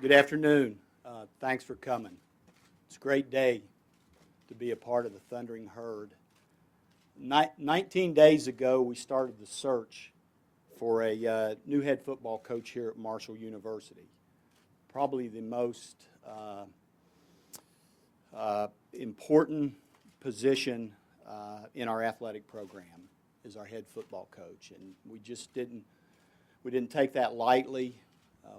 Good afternoon. Thanks for coming. It's a great day to be a part of the Thundering Herd. 19 days ago, we started the search for a new head football coach here at Marshall University. Probably the most important position in our athletic program is our head football coach, and we didn't take that lightly.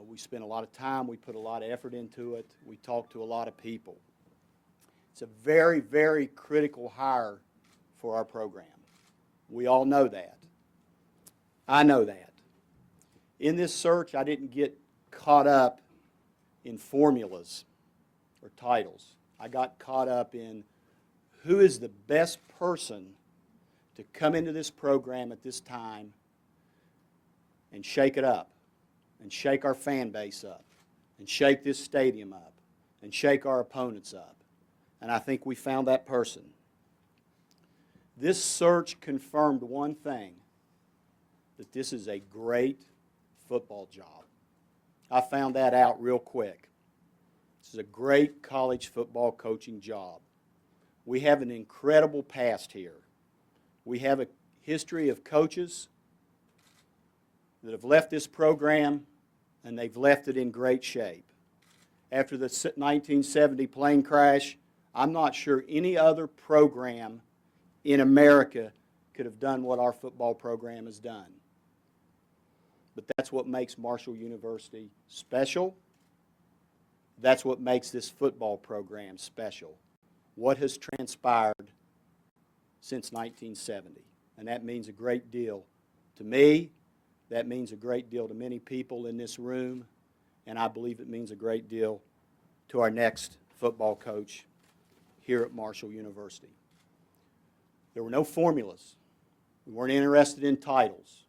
We spent a lot of time, we put a lot of effort into it, we talked to a lot of people. It's a very, very critical hire for our program. We all know that. I know that. In this search, I didn't get caught up in formulas or titles. I got caught up in who is the best person to come into this program at this time and shake it up, and shake our fan base up, and shake this stadium up, and shake our opponents up. And I think we found that person. This search confirmed one thing, that this is a great football job. I found that out real quick. This is a great college football coaching job. We have an incredible past here. We have a history of coaches that have left this program, and they've left it in great shape. After the 1970 plane crash, I'm not sure any other program in America could have done what our football program has done. But that's what makes Marshall University special. That's what makes this football program special. What has transpired since 1970. And that means a great deal to me. That means a great deal to many people in this room, and I believe it means a great deal to our next football coach here at Marshall University. There were no formulas. We weren't interested in titles.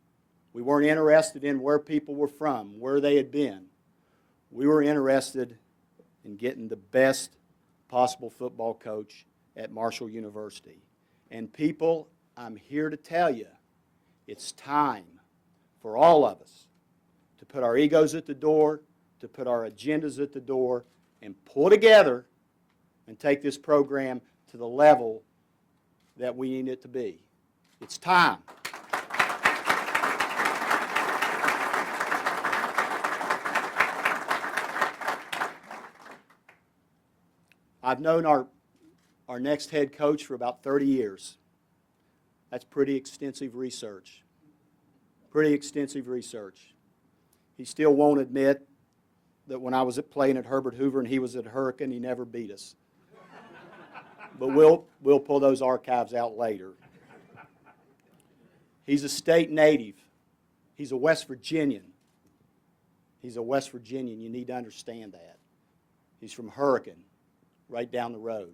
We weren't interested in where people were from, where they had been. We were interested in getting the best possible football coach at Marshall University. And people, I'm here to tell you, it's time for all of us to put our egos at the door, to put our agendas at the door, and pull together and take this program to the level that we need it to be. It's time. I've known our next head coach for about 30 years. That's pretty extensive research. Pretty extensive research. He still won't admit that when I was playing at Herbert Hoover and he was at Hurricane, he never beat us. But we'll pull those archives out later. He's a state native. He's a West Virginian. He's a West Virginian. You need to understand that. He's from Hurricane, right down the road.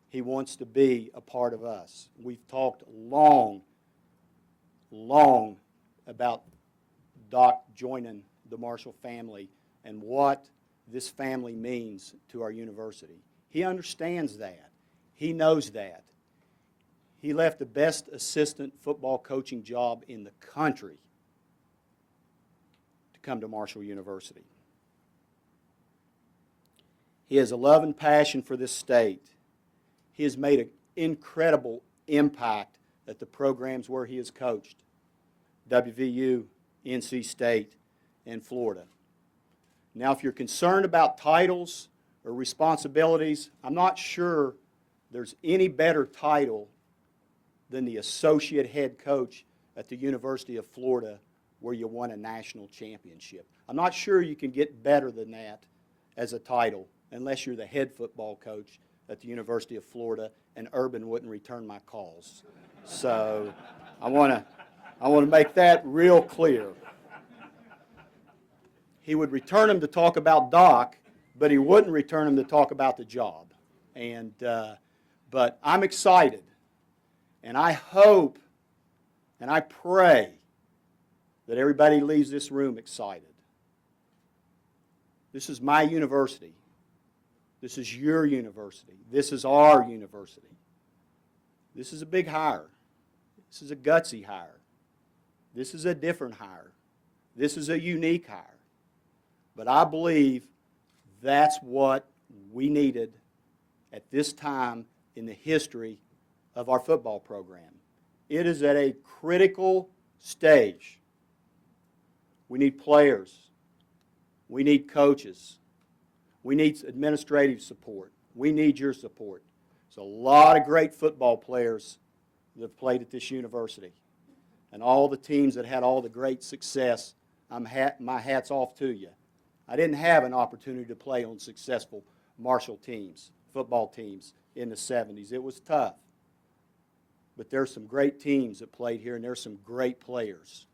He wants to be a part of us. We've talked long about Doc joining the Marshall family and what this family means to our university. He understands that. He knows that. He left the best assistant football coaching job in the country to come to Marshall University. He has a love and passion for this state. He has made an incredible impact at the programs where he has coached. WVU, NC State, and Florida. Now, if you're concerned about titles or responsibilities, I'm not sure there's any better title than the associate head coach at the University of Florida where you won a national championship. I'm not sure you can get better than that as a title unless you're the head football coach at the University of Florida, and Urban wouldn't return my calls. So I want to make that real clear. He would return him to talk about Doc, but he wouldn't return him to talk about the job. But I'm excited, and I hope and I pray that everybody leaves this room excited. This is my university. This is your university. This is our university. This is a big hire. This is a gutsy hire. This is a different hire. This is a unique hire. But I believe That's what we needed at this time in the history of our football program. It is at a critical stage. We need players. We need coaches. We need administrative support. We need your support. There's a lot of great football players that have played at this university. And all the teams that had all the great success, my hat's off to you. I didn't have an opportunity to play on successful Marshall teams, football teams in the 70s. It was tough. But there's some great teams that played here, and there's some great players.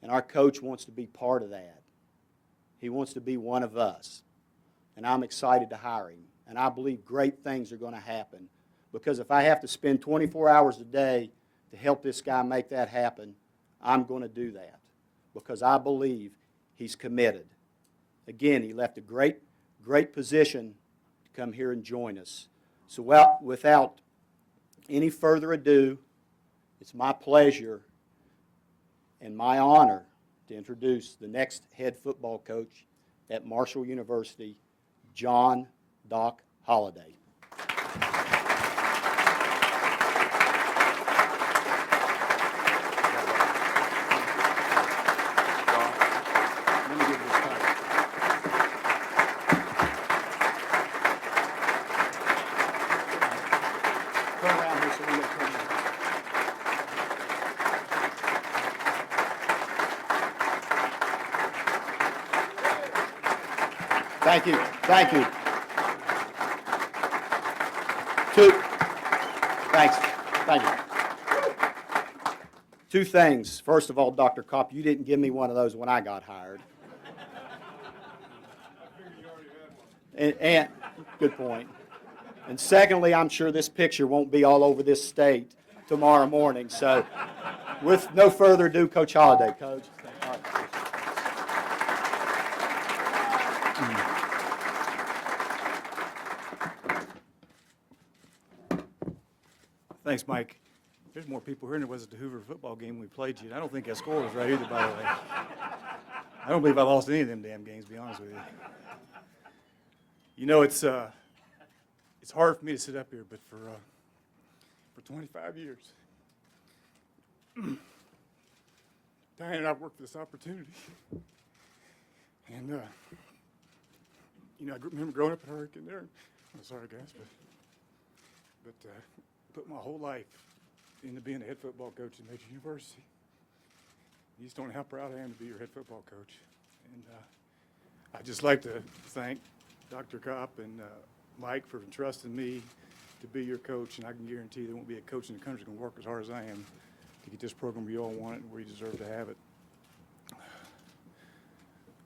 And our coach wants to be part of that. He wants to be one of us. And I'm excited to hire him. And I believe great things are going to happen. Because if I have to spend 24 hours a day to help this guy make that happen, I'm going to do that. Because I believe he's committed. Again, he left a great position to come here and join us. So without any further ado, it's my pleasure and my honor to introduce the next head football coach at Marshall University, John Doc Holliday. Thank you. Thank you. Thank you. Two things. First of all, Dr. Kopp, you didn't give me one of those when I got hired. And good point. And secondly, I'm sure this picture won't be all over this state tomorrow morning. So with no further ado, Coach Holliday. Coach. Thanks, Mike. There's more people here than there was at the Hoover football game we played you. I don't think that score was right either, by the way. I don't believe I lost any of them damn games, to be honest with you. You know, it's hard for me to sit up here, but for 25 years, Diane and I worked for this opportunity. And, you know, I remember growing up at Hurricane there. I'm sorry, guys, but put my whole life into being a head football coach at Major University. You just don't know how proud I am to be your head football coach. And I'd just like to thank Dr. Kopp and Mike for entrusting me to be your coach, and I can guarantee there won't be a coach in the country that's going to work as hard as I am to get this program where you all want it and where you deserve to have it.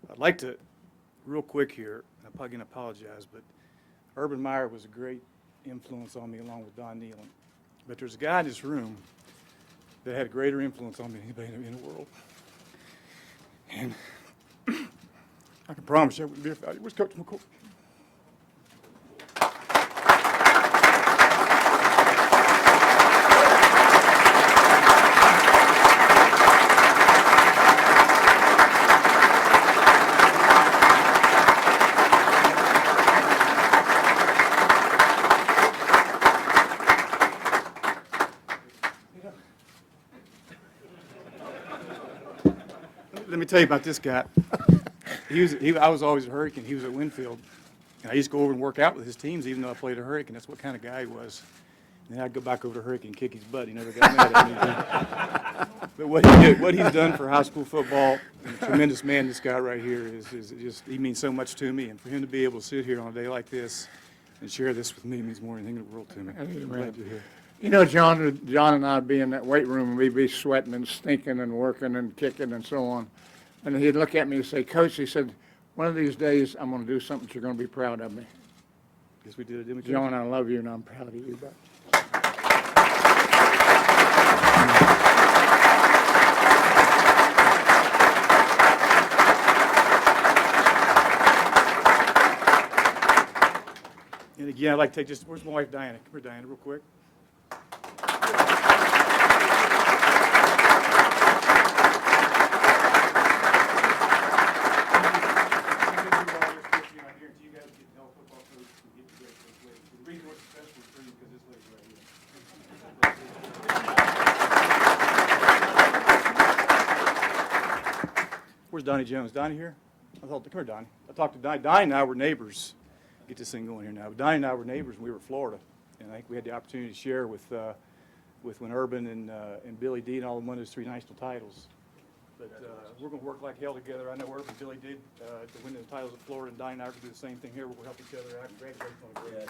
I'd like to, real quick here, and I'm probably going to apologize, but Urban Meyer was a great influence on me along with Don Nealon. But there's a guy in this room that had a greater influence on me than anybody in the world. And I can promise you I wouldn't be without you. Where's Coach McCoy? Let me tell you about this guy. I was always a Hurricane. He was at Winfield. And I used to go over and work out with his teams, even though I played a Hurricane. That's what kind of guy he was. And then I'd go back over to Hurricane and kick his butt. He never got mad at me. But what he's done for high school football, a tremendous man, this guy right here, is just, he means so much to me. And for him to be able to sit here on a day like this and share this with me means more than anything in the world to me. I'm glad you're here. You know, John and I'd be in that weight room, and we'd be sweating and stinking and working and kicking and so on. And he'd look at me and say, Coach, he said, one of these days I'm going to do something that you're going to be proud of me. Yes, we did, didn't we? John, I love you, and I'm proud of you. But and again, I'd like to take just, where's my wife, Diana? Come here, Diana, real quick. Where's Donnie Jones? Donnie here? Come here, Donnie. I talked to Donnie. Donnie and I were neighbors. Get this thing going here now. But Donnie and I were neighbors when we were in Florida, and I think we had the opportunity to share with when Urban and Billy D and all won those 3 national titles. But we're going to work like hell together. I know Urban and Billy did to win the titles at Florida, and Donnie and I are going to do the same thing here. We're going to help each other out. Congratulations on a great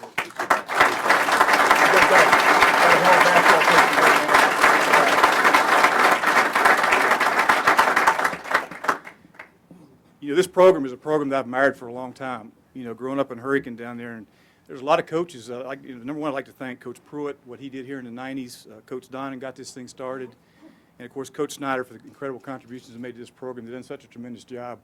You know, this program is a program that I've admired for a long time. You know, growing up in Hurricane down there, and there's a lot of coaches. Number one, I'd like to thank Coach Pruitt, what he did here in the 90s. Coach Donnan got this thing started. And, of course, Coach Snyder for the incredible contributions he made to this program. They've done such a tremendous job.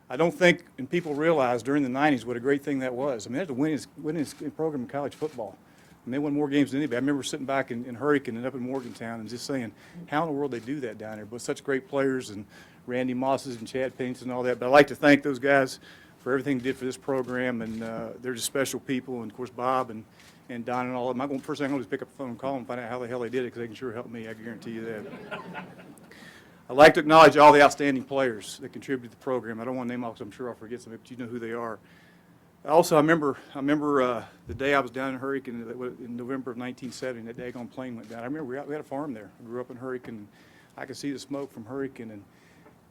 I don't think, and people realize during the 90s what a great thing that was. I mean, that's the winningest program in college football. And they won more games than anybody. I remember sitting back in Hurricane and up in Morgantown and just saying, how in the world they do that down there? But such great players, and Randy Mosses and Chad Pennington and all that. But I'd like to thank those guys for everything they did for this program, and they're just special people. And, of course, Bob and Don and all of them. First thing I'm going to do is pick up the phone and call them and find out how the hell they did it, because they can sure help me, I guarantee you that. I'd like to acknowledge all the outstanding players that contributed to the program. I don't want to name all because I'm sure I'll forget some, but you know who they are. Also, I remember the day I was down in Hurricane in November of 1970, and that daggone plane went down. I remember we had a farm there. I grew up in Hurricane. I could see the smoke from Hurricane, and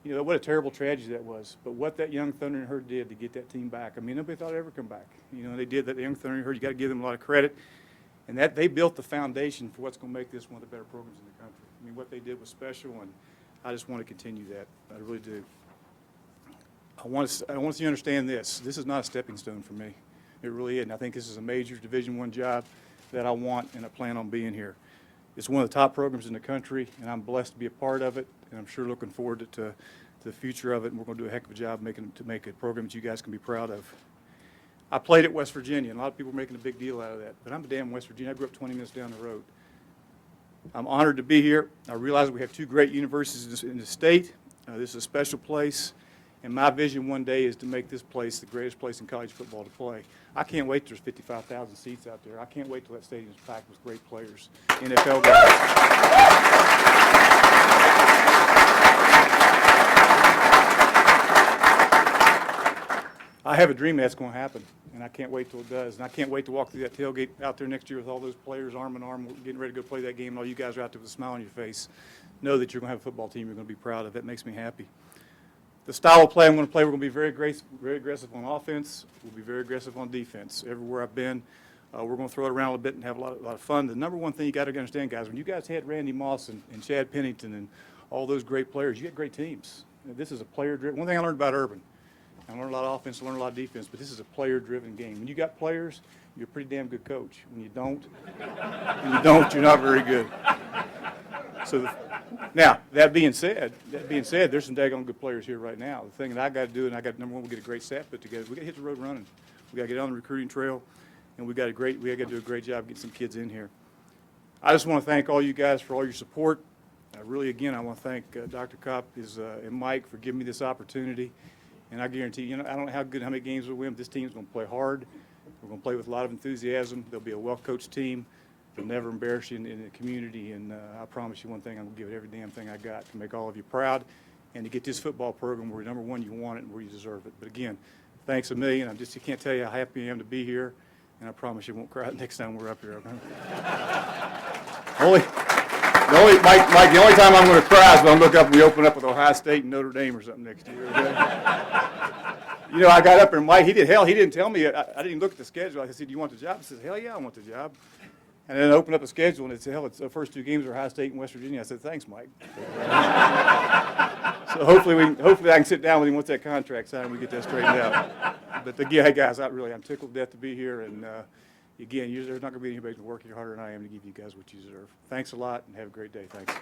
you know what a terrible tragedy that was. But what that young Thunder and Herd did to get that team back, I mean, nobody thought it'd ever come back. You know, they did that. The young Thunder and Herd, you got to give them a lot of credit, and that they built the foundation for what's going to make this one of the better programs in the country. I mean, what they did was special, and I just want to continue that. I really do. I want you to understand this. This is not a stepping stone for me. It really isn't. I think this is a major Division I job that I want, and I plan on being here. It's one of the top programs in the country, and I'm blessed to be a part of it, and I'm sure looking forward to the future of it, and we're going to do a heck of a job to make a program that you guys can be proud of. I played at West Virginia, and a lot of people are making a big deal out of that, but I'm a damn West Virginia. I grew up 20 minutes down the road. I'm honored to be here. I realize we have 2 great universities in the state. This is a special place, and my vision one day is to make this place the greatest place in college football to play. I can't wait till there's 55,000 seats out there. I can't wait till that stadium's packed with great players, NFL guys. I have a dream that's going to happen, and I can't wait till it does. And I can't wait to walk through that tailgate out there next year with all those players arm in arm, getting ready to go play that game, and all you guys are out there with a smile on your face. Know that you're going to have a football team you're going to be proud of. That makes me happy. The style of play I'm going to play, we're going to be very aggressive on offense. We'll be very aggressive on defense. Everywhere I've been, we're going to throw it around a little bit and have a lot of fun. The number one thing you got to understand, guys, when you guys had Randy Moss and Chad Pennington and all those great players, you get great teams. This is a player-driven. One thing I learned about Urban, I learned a lot of offense, I learned a lot of defense, but this is a player-driven game. When you got players, you're a pretty damn good coach. When you don't, you're not very good. So now, that being said, there's some daggone good players here right now. The thing that I got to do, and number one, we get a great staff put together. We got to hit the road running. We got to get on the recruiting trail, and we got to do a great job getting some kids in here. I just want to thank all you guys for all your support. Really, again, I want to thank Dr. Kopp and Mike for giving me this opportunity. And I guarantee you, I don't know how many games we'll win, but this team's going to play hard. We're going to play with a lot of enthusiasm. They'll be a well-coached team. They'll never embarrass you in the community. And I promise you one thing, I'm going to give it every damn thing I got to make all of you proud and to get this football program where, number one, you want it and where you deserve it. But again, thanks a million. I can't tell you how happy I am to be here. And I promise you won't cry next time we're up here. The only time I'm going to cry is when I look up and we open up with Ohio State and Notre Dame or something next year. Okay? You know, I got up there, and Mike, he didn't tell me. I didn't even look at the schedule. I said, do you want the job? He says, hell yeah, I want the job. And then I opened up the schedule, and it said, hell, it's the first 2 games are Ohio State and West Virginia. I said, thanks, Mike. So hopefully I can sit down with him once that contract's signed and we get that straightened out. But again, hey, guys, I'm tickled to death to be here. And again, there's not going to be anybody working harder than I am to give you guys what you deserve. Thanks a lot, and have a great day. Thanks.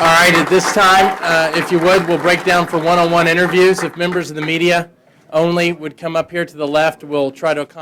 All right, at this time, if you would, we'll break down for one-on-one interviews. If members of the media only would come up here to the left, we'll try to accommodate.